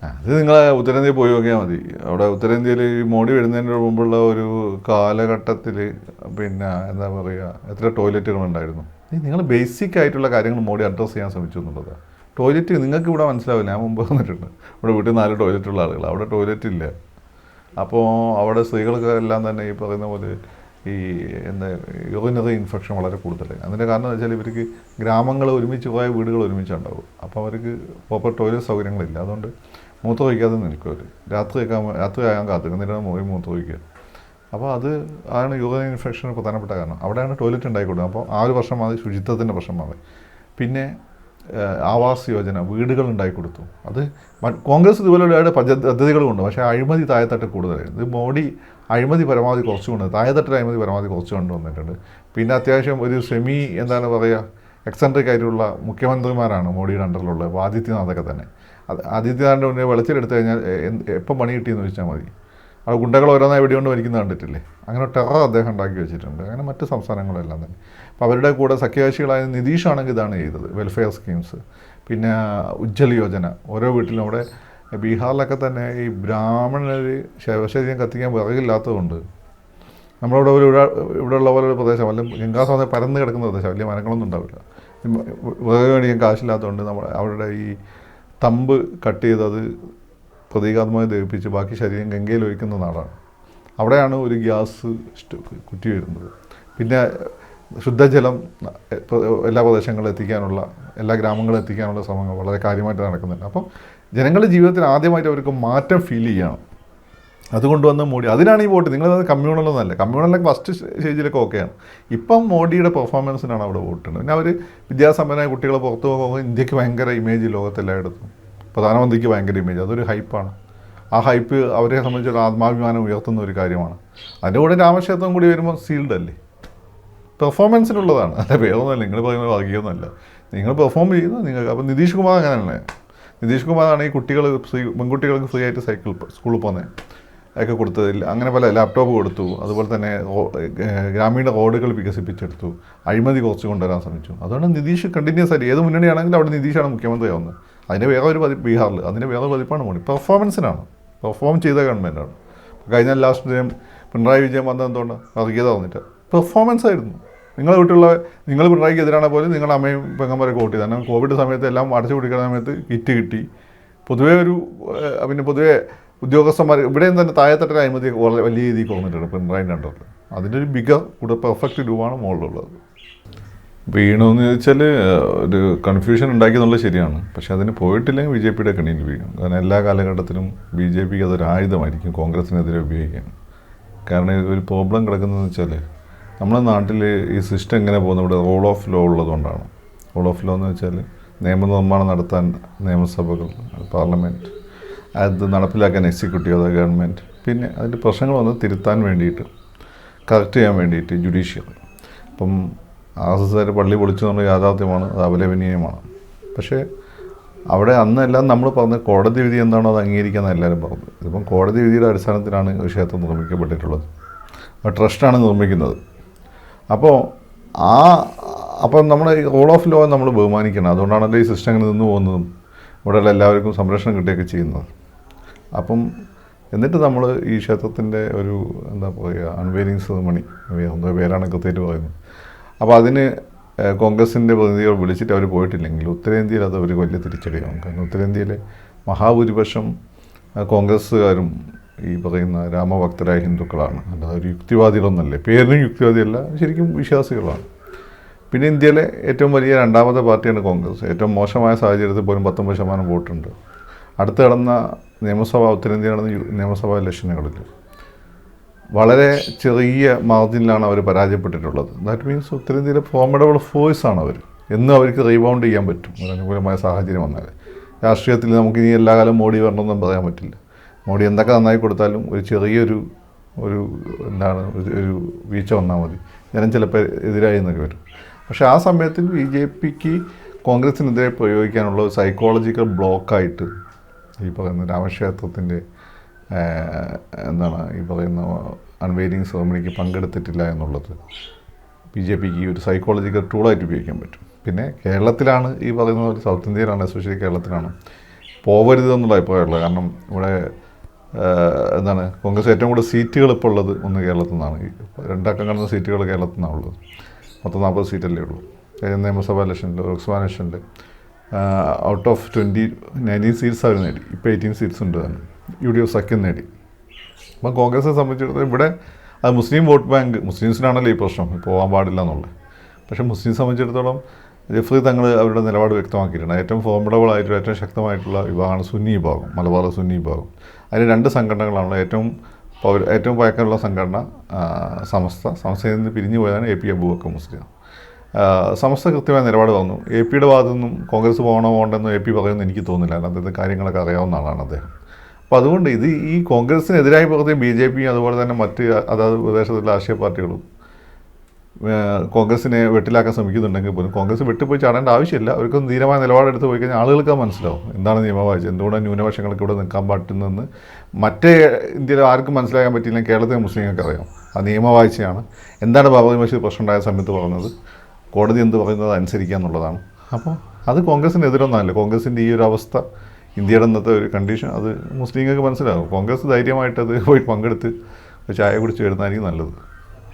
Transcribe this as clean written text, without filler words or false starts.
അത് നിങ്ങൾ ഉത്തരേന്ത്യയിൽ പോയി നോക്കിയാൽ മതി. അവിടെ ഉത്തരേന്ത്യയിൽ ഈ മോഡി വരുന്നതിന് മുമ്പുള്ള ഒരു കാലഘട്ടത്തിൽ പിന്നെ എന്താ പറയുക, എത്ര ടോയ്ലറ്റുകളുണ്ടായിരുന്നു. നിങ്ങൾ ബേസിക് ആയിട്ടുള്ള കാര്യങ്ങൾ മോഡി അഡ്രസ്സ് ചെയ്യാൻ ശ്രമിച്ചു എന്നുള്ളതാണ്. ടോയ്ലറ്റ് നിങ്ങൾക്ക് ഇവിടെ മനസ്സിലാവില്ല. ഞാൻ മുമ്പ് വന്നിട്ടുണ്ട്, ഇവിടെ വീട്ടിൽ 4 ടോയ്ലറ്റുള്ള ആളുകൾ, അവിടെ ടോയ്ലറ്റ് ഇല്ല. അപ്പോൾ അവിടെ സ്ത്രീകൾക്കെല്ലാം തന്നെ ഈ പറയുന്ന പോലെ ഈ എന്താ യൂറിനറി ഇൻഫെക്ഷൻ വളരെ കൂടുതലായി. അതിൻ്റെ കാരണം എന്ന് വെച്ചാൽ ഇവർക്ക് ഗ്രാമങ്ങൾ ഒരുമിച്ച് പോയ വീടുകൾ ഒരുമിച്ചുണ്ടാവും. അപ്പോൾ അവർക്ക് പ്രോപ്പർ ടോയ്ലറ്റ് സൗകര്യങ്ങളില്ല. അതുകൊണ്ട് മൂത്രമൊഴിക്കാതെ നിൽക്കും അവർ. രാത്രി ആകാൻ കാത്തിരുന്നിട്ടാണ് പോയി മൂത്രമൊഴിക്കുക. അപ്പോൾ ആണ് യൂറിനറി ഇൻഫെക്ഷന് പ്രധാനപ്പെട്ട കാരണം. അവിടെയാണ് ടോയ്ലറ്റ് ഉണ്ടായിക്കൊടുക്കുന്നത്. അപ്പോൾ ആ ഒരു പ്രശ്നം മാറി, ശുചിത്വത്തിൻ്റെ പ്രശ്നം മാറി. പിന്നെ ആവാസ് യോജന, വീടുകൾ ഉണ്ടാക്കി കൊടുത്തു. അത് കോൺഗ്രസ് ഇതുപോലെ ഒരുപാട് പദ്ധതികളുമുണ്ട്. പക്ഷേ അഴിമതി താഴെത്തട്ട് കൂടുതലായിരുന്നു. ഇത് മോഡി അഴിമതി പരമാവധി കുറച്ച് കൊണ്ട്, താഴെത്തട്ടിൽ അഴിമതി പരമാവധി കുറച്ച് കൊണ്ടുവന്നിട്ടുണ്ട്. പിന്നെ അത്യാവശ്യം ഒരു എന്താണ് പറയുക, എക്സെൻട്രിക് ആയിട്ടുള്ള മുഖ്യമന്ത്രിമാരാണ് മോഡിയുടെ അണ്ടറിലുള്ളത്. അപ്പോൾ ആദിത്യനാഥൊക്കെ തന്നെ. ആദിത്യനാഥിൻ്റെ മുന്നേ വെളച്ചിലെടുത്തു കഴിഞ്ഞാൽ എപ്പം പണി കിട്ടിയെന്ന് ചോദിച്ചാൽ മതി. അത് ഗുണ്ടകൾ ഓരോന്നായി വെടികൊണ്ട് വലിക്കുന്നത് കണ്ടിട്ടില്ലേ? അങ്ങനെ ടെറർ അദ്ദേഹം ഉണ്ടാക്കി വെച്ചിട്ടുണ്ട്. അങ്ങനെ മറ്റ് സംസ്ഥാനങ്ങളെല്ലാം തന്നെ. അപ്പോൾ അവരുടെ കൂടെ സഖ്യകക്ഷികളായ നിതീഷാണെങ്കിൽ ഇതാണ് ചെയ്തത്, വെൽഫെയർ സ്കീംസ്. പിന്നെ ഉജ്ജ്വൽ യോജന, ഓരോ വീട്ടിലും. അവിടെ ബീഹാറിലൊക്കെ തന്നെ ഈ ബ്രാഹ്മണർ ശവശരീരം കത്തിക്കാൻ വിറകില്ലാത്തതുകൊണ്ട് നമ്മളിവിടെ ഇവിടെയുള്ള പോലെ ഒരു പ്രദേശം, വല്ല ഗംഗാസമ പരന്ന് കിടക്കുന്ന പ്രദേശം, വലിയ മരങ്ങളൊന്നും ഉണ്ടാവില്ല. വിറക് മേടിക്കാൻ കാശില്ലാത്തതുകൊണ്ട് അവരുടെ ഈ തമ്പ് കട്ട് ചെയ്തത് പ്രതീകാത്മകമായി ദഹിപ്പിച്ച് ബാക്കി ശരീരം ഗംഗയിൽ ഒഴിക്കുന്ന നാടാണ്. അവിടെയാണ് ഒരു ഗ്യാസ് കുറ്റി വരുന്നത്. പിന്നെ ശുദ്ധജലം എല്ലാ പ്രദേശങ്ങളിലും എത്തിക്കാനുള്ള, എല്ലാ ഗ്രാമങ്ങളിലും എത്തിക്കാനുള്ള ശ്രമങ്ങൾ വളരെ കാര്യമായിട്ട് നടക്കുന്നുണ്ട്. അപ്പം ജനങ്ങളുടെ ജീവിതത്തിൽ ആദ്യമായിട്ട് അവർക്ക് മാറ്റം ഫീൽ ചെയ്യണം. അതുകൊണ്ടുവന്ന് മോഡി, അതിനാണ് ഈ വോട്ട്. നിങ്ങളത് കമ്മ്യൂണലൊന്നല്ല. കമ്മ്യൂണലൊക്കെ ഫസ്റ്റ് സ്റ്റേജിലൊക്കെ ഓക്കെയാണ്. ഇപ്പം മോഡിയുടെ പെർഫോമൻസിനാണ് അവിടെ വോട്ടുണ്ട്. പിന്നെ അവർ വിദ്യാസമ്പന്നമായ കുട്ടികളെ പുറത്തു പോകുമ്പോൾ ഇന്ത്യക്ക് ഭയങ്കര ഇമേജ് ലോകത്തെല്ലായിടത്തും. പ്രധാനമന്ത്രിക്ക് ഭയങ്കര ഇമേജ്, അതൊരു ഹൈപ്പാണ്. ആ ഹൈപ്പ് അവരെ സംബന്ധിച്ചൊരു ആത്മാഭിമാനം ഉയർത്തുന്ന ഒരു കാര്യമാണ്. അതിൻ്റെ കൂടെ രാമക്ഷേത്രം കൂടി വരുമ്പോൾ സീൽഡ് അല്ലേ, പെർഫോമൻസിനുള്ളതാണ്. അല്ല വേറൊന്നുമല്ല, നിങ്ങൾ പറയുന്നത് വർഗീയമൊന്നുമല്ല. നിങ്ങൾ പെർഫോം ചെയ്യുന്നത് നിങ്ങൾക്ക്. അപ്പോൾ നിതീഷ് കുമാർ അങ്ങനെയല്ലേ? നിതീഷ് കുമാറാണ് ഈ പെൺകുട്ടികൾക്ക് ഫ്രീ ആയിട്ട് സൈക്കിൾ സ്കൂളിൽ പോകുന്നത് ഒക്കെ കൊടുത്തതിൽ അങ്ങനെ പല ലാപ്ടോപ്പ് കൊടുത്തു. അതുപോലെ തന്നെ ഗ്രാമീണ റോഡുകൾ വികസിപ്പിച്ചെടുത്തു. അഴിമതി കുറച്ച് കൊണ്ടുവരാൻ ശ്രമിച്ചു. അതുകൊണ്ട് നിതീഷ് കണ്ടിന്യൂസ് ആയിട്ട് ഏത് മുന്നണിയാണെങ്കിലും അവിടെ നിതീഷാണ് മുഖ്യമന്ത്രിയാവുന്നത്. അതിൻ്റെ വേറെ ഒരു പതിപ്പ് ബീഹാറിൽ, അതിൻ്റെ വേറെ പതിപ്പാണ് മോഡി. പെർഫോമൻസിനാണ്, പെർഫോം ചെയ്ത ഗവൺമെൻറ്റാണ്. കഴിഞ്ഞ ലാസ്റ്റ് ടൈം പിണറായി വിജയൻ വന്നത് എന്തുകൊണ്ടാണ്? വർഗീയത വന്നിട്ട്. പെർഫോമൻസ് ആയിരുന്നു. നിങ്ങളുടെ വീട്ടിലുള്ള, നിങ്ങൾ പിണറായിക്ക് എതിരാണ് പോലും നിങ്ങളുടെ അമ്മയും പെങ്ങന്മാരൊക്കെ വോട്ട് ചെയ്തു. കാരണം കോവിഡ് സമയത്ത് എല്ലാം അടച്ചു പിടിക്കുന്ന സമയത്ത് കിറ്റ് കിട്ടി. പൊതുവേ പിന്നെ പൊതുവേ ഉദ്യോഗസ്ഥന്മാർ ഇവിടെയും തന്നെ താഴെത്തട്ടിൽ അഴിമതി വലിയ രീതിയിൽ കുറഞ്ഞിട്ടുണ്ട് പിണറായിൻ്റെ അണ്ടറിൽ. അതിൻ്റെ ഒരു കൂടെ പെർഫെക്റ്റ് രൂപമാണ് മുകളിലുള്ളത്. വീണമെന്ന് ചോദിച്ചാൽ ഒരു കൺഫ്യൂഷൻ ഉണ്ടാക്കിയെന്നുള്ളത് ശരിയാണ്. പക്ഷേ അതിന് പോയിട്ടില്ലെങ്കിൽ ബി ജെ പിയുടെ കണ്ണിയിൽ വീഴും. കാരണം എല്ലാ കാലഘട്ടത്തിലും ബി ജെ പിക്ക് അതൊരു ആയുധമായിരിക്കും കോൺഗ്രസിനെതിരെ ഉപയോഗിക്കാൻ. കാരണം ഒരു പ്രോബ്ലം കിടക്കുന്നതെന്ന് വെച്ചാൽ നമ്മുടെ നാട്ടിൽ ഈ സിസ്റ്റം എങ്ങനെ പോകുന്നത്, ഇവിടെ റൂൾ ഓഫ് ലോ ഉള്ളതുകൊണ്ടാണ്. റൂൾ ഓഫ് ലോ എന്ന് വെച്ചാൽ നിയമനിർമ്മാണം നടത്താൻ നിയമസഭകൾ, പാർലമെൻറ്റ്, അത് നടപ്പിലാക്കാൻ എക്സിക്യൂട്ടീവ്, അത് ഗവൺമെൻറ്, പിന്നെ അതിൻ്റെ പ്രശ്നങ്ങൾ വന്ന് തിരുത്താൻ വേണ്ടിയിട്ട്, കറക്റ്റ് ചെയ്യാൻ വേണ്ടിയിട്ട് ജുഡീഷ്യറി. അപ്പം ആർ പള്ളി പൊളിച്ചു എന്നുള്ള യാഥാർത്ഥ്യമാണ്, അത് അപലപനീയമാണ്. പക്ഷേ അവിടെ അന്നെല്ലാം നമ്മൾ പറഞ്ഞ കോടതി വിധി എന്താണോ അത് അംഗീകരിക്കാമെന്ന് എല്ലാവരും പറഞ്ഞു. ഇതിപ്പം കോടതി വിധിയുടെ അടിസ്ഥാനത്തിലാണ് ഒരു ക്ഷേത്രം നിർമ്മിക്കപ്പെട്ടിട്ടുള്ളത്. ട്രസ്റ്റാണ് നിർമ്മിക്കുന്നത്. അപ്പം നമ്മുടെ ഈ റൂൾ ഓഫ് ലോ നമ്മൾ ബഹുമാനിക്കണം. അതുകൊണ്ടാണല്ലോ ഈ സിസ്റ്റം അങ്ങനെ നിന്ന് പോകുന്നതും ഇവിടെയുള്ള എല്ലാവർക്കും സംരക്ഷണം കിട്ടുകയൊക്കെ ചെയ്യുന്നത്. അപ്പം എന്നിട്ട് നമ്മൾ ഈ ക്ഷേത്രത്തിൻ്റെ ഒരു എന്താ പറയുക, അൺവെയറിങ് സെറിമണി, എന്താ പേരാണ് കൃത്യമായിട്ട് പറയുന്നത്. അപ്പോൾ അതിന് കോൺഗ്രസിൻ്റെ പ്രതിനിധികൾ വിളിച്ചിട്ട് അവർ പോയിട്ടില്ലെങ്കിൽ ഉത്തരേന്ത്യയിൽ അത് ഒരു വലിയ തിരിച്ചടിയാവും. കാരണം ഉത്തരേന്ത്യയിലെ മഹാഭൂരിപക്ഷം കോൺഗ്രസ്സുകാരും ഈ പറയുന്ന രാമഭക്തരായ ഹിന്ദുക്കളാണ്. അല്ലാതെ ഒരു യുക്തിവാദികളൊന്നല്ലേ, പേരിനും യുക്തിവാദിയല്ല, ശരിക്കും വിശ്വാസികളാണ്. പിന്നെ ഇന്ത്യയിലെ ഏറ്റവും വലിയ രണ്ടാമത്തെ പാർട്ടിയാണ് കോൺഗ്രസ്. ഏറ്റവും മോശമായ സാഹചര്യത്തിൽ പോലും 19% വോട്ടുണ്ട്. അടുത്ത് നടന്ന ഉത്തരേന്ത്യ നടന്ന നിയമസഭാ ഇലക്ഷനുകളിൽ വളരെ ചെറിയ മാർജിനിലാണ് അവർ പരാജയപ്പെട്ടിട്ടുള്ളത്. ദാറ്റ് മീൻസ് ഉത്തരേന്ത്യയിലെ ഫോർമഡബിൾ ഫോഴ്സാണ് അവർ. എന്നും അവർക്ക് റീബൗണ്ട് ചെയ്യാൻ പറ്റും ഒരു അനുകൂലമായ സാഹചര്യം വന്നാൽ. രാഷ്ട്രീയത്തിൽ നമുക്ക് ഇനി എല്ലാ കാലം മോഡി വരണമെന്നും പറയാൻ പറ്റില്ല. മോഡി എന്തൊക്കെ നന്നായി കൊടുത്താലും ഒരു ചെറിയൊരു ഒരു വീഴ്ച വന്നാൽ മതി, ജനം ചിലപ്പോൾ എതിരായി എന്നൊക്കെ വരും. പക്ഷേ ആ സമയത്തിൽ ബി ജെ പിക്ക് കോൺഗ്രസിനെതിരെ പ്രയോഗിക്കാനുള്ള ഒരു സൈക്കോളജിക്കൽ ബ്ലോക്കായിട്ട് ഈ പറയുന്ന രാമക്ഷേത്രത്തിൻ്റെ ഈ പറയുന്ന അൺവെയറിങ് സെറമണിക്ക് പങ്കെടുത്തിട്ടില്ല എന്നുള്ളത് ബി ജെ പിക്ക് ഒരു സൈക്കോളജിക്കൽ ടൂളായിട്ട് ഉപയോഗിക്കാൻ പറ്റും. പിന്നെ കേരളത്തിലാണ് ഈ പറയുന്ന പോലെ, സൗത്ത് ഇന്ത്യയിലാണ്, എസ്പെഷ്യലി കേരളത്തിലാണ് പോവരുതെന്നുള്ള അഭിപ്രായമുള്ളത്. കാരണം ഇവിടെ എന്താണ് കോൺഗ്രസ് ഏറ്റവും കൂടുതൽ സീറ്റുകൾ ഇപ്പോൾ ഉള്ളത് ഒന്ന് കേരളത്തിൽ നിന്നാണ്. ഈ 2 അക്കം കടന്ന സീറ്റുകൾ കേരളത്തിൽ നിന്നാണ് ഉള്ളത്. മൊത്തം 40 സീറ്റല്ലേ ഉള്ളൂ. നിയമസഭാ ഇലക്ഷനിൽ, ലോക്സഭാ ഇലക്ഷനിൽ ഔട്ട് ഓഫ് 19 സീറ്റ്സ് അവർ നേടി. ഇപ്പോൾ 18 സീറ്റ്സ് ഉണ്ട് തന്നെ UDF സഖ്യം നേടി. അപ്പം കോൺഗ്രസിനെ സംബന്ധിച്ചിടത്തോളം ഇവിടെ അത് മുസ്ലിം വോട്ട് ബാങ്ക്, മുസ്ലിംസിനാണല്ലോ ഈ പ്രശ്നം പോകാൻ പാടില്ല എന്നുള്ളത്. പക്ഷേ മുസ്ലിം സംബന്ധിച്ചിടത്തോളം ജഫ്രി തങ്ങൾ അവരുടെ നിലപാട് വ്യക്തമാക്കിയിട്ടുണ്ട്. ഏറ്റവും ഫോർമിഡബിൾ ആയിട്ടുള്ള ഏറ്റവും ശക്തമായിട്ടുള്ള വിഭാഗമാണ് സുന്നി വിഭാഗം, മലബാർ സുന്നി വിഭാഗം. അതിന് 2 സംഘടനകളാണ്. ഏറ്റവും പഴക്കമുള്ള സംഘടന സമസ്തയിൽ നിന്ന് പിരിഞ്ഞു പോയതാണ് AP അബൂബക്കർ മുസ്ലിയാർ. സമസ്ത കൃത്യമായ നിലപാട് വന്നു. APയുടെ ഭാഗത്തു നിന്നും കോൺഗ്രസ് പോകണമെന്ന് AP പറയുമെന്ന് എനിക്ക് തോന്നുന്നില്ല. കാരണം അദ്ദേഹത്തെ കാര്യങ്ങളൊക്കെ അറിയാവുന്ന ആളാണ് അദ്ദേഹം. അപ്പോൾ അതുകൊണ്ട് ഈ കോൺഗ്രസിനെതിരായി പുറത്തെ BJP അതുപോലെ തന്നെ മറ്റ് അതാത് പ്രദേശത്തുള്ള രാഷ്ട്രീയ പാർട്ടികളും കോൺഗ്രസിനെ വെട്ടിലാക്കാൻ ശ്രമിക്കുന്നുണ്ടെങ്കിൽ പോലും കോൺഗ്രസ് വെട്ടിപ്പോയി ചാടേണ്ട ആവശ്യമില്ല. അവർക്കൊന്ന് ധീരമായ നിലപാടെടുത്ത് പോയി കഴിഞ്ഞാൽ ആളുകൾക്ക് മനസ്സിലാവും എന്താണ് നിയമവാഴ്ച, എന്തുകൊണ്ടാണ് ന്യൂനപക്ഷങ്ങൾക്ക് ഇവിടെ നിൽക്കാൻ പറ്റുന്നതെന്ന്. മറ്റേ ഇന്ത്യയിൽ ആർക്കും മനസ്സിലാക്കാൻ പറ്റിയില്ല, കേരളത്തിലെ മുസ്ലിങ്ങൾക്ക് അറിയാം. അത് നിയമവാഴ്ചയാണ്. എന്താണ് ബാബറി മസ്ജിദ് പ്രശ്നം ഉണ്ടായ സമയത്ത് പറഞ്ഞത്, കോടതി എന്ത് പറയുന്നത് അനുസരിക്കുക എന്നുള്ളതാണ്. അപ്പോൾ അത് കോൺഗ്രസിനെതിരൊന്നല്ല. കോൺഗ്രസിൻ്റെ ഈ ഒരു അവസ്ഥ, ഇന്ത്യയുടെ ഇന്നത്തെ ഒരു കണ്ടീഷൻ, അത് മുസ്ലിങ്ങൾക്ക് മനസ്സിലാകും. കോൺഗ്രസ് ധൈര്യമായിട്ട് അത് പോയി പങ്കെടുത്ത് ചായ കുടിച്ച് വരുന്നതായിരിക്കും നല്ലത്.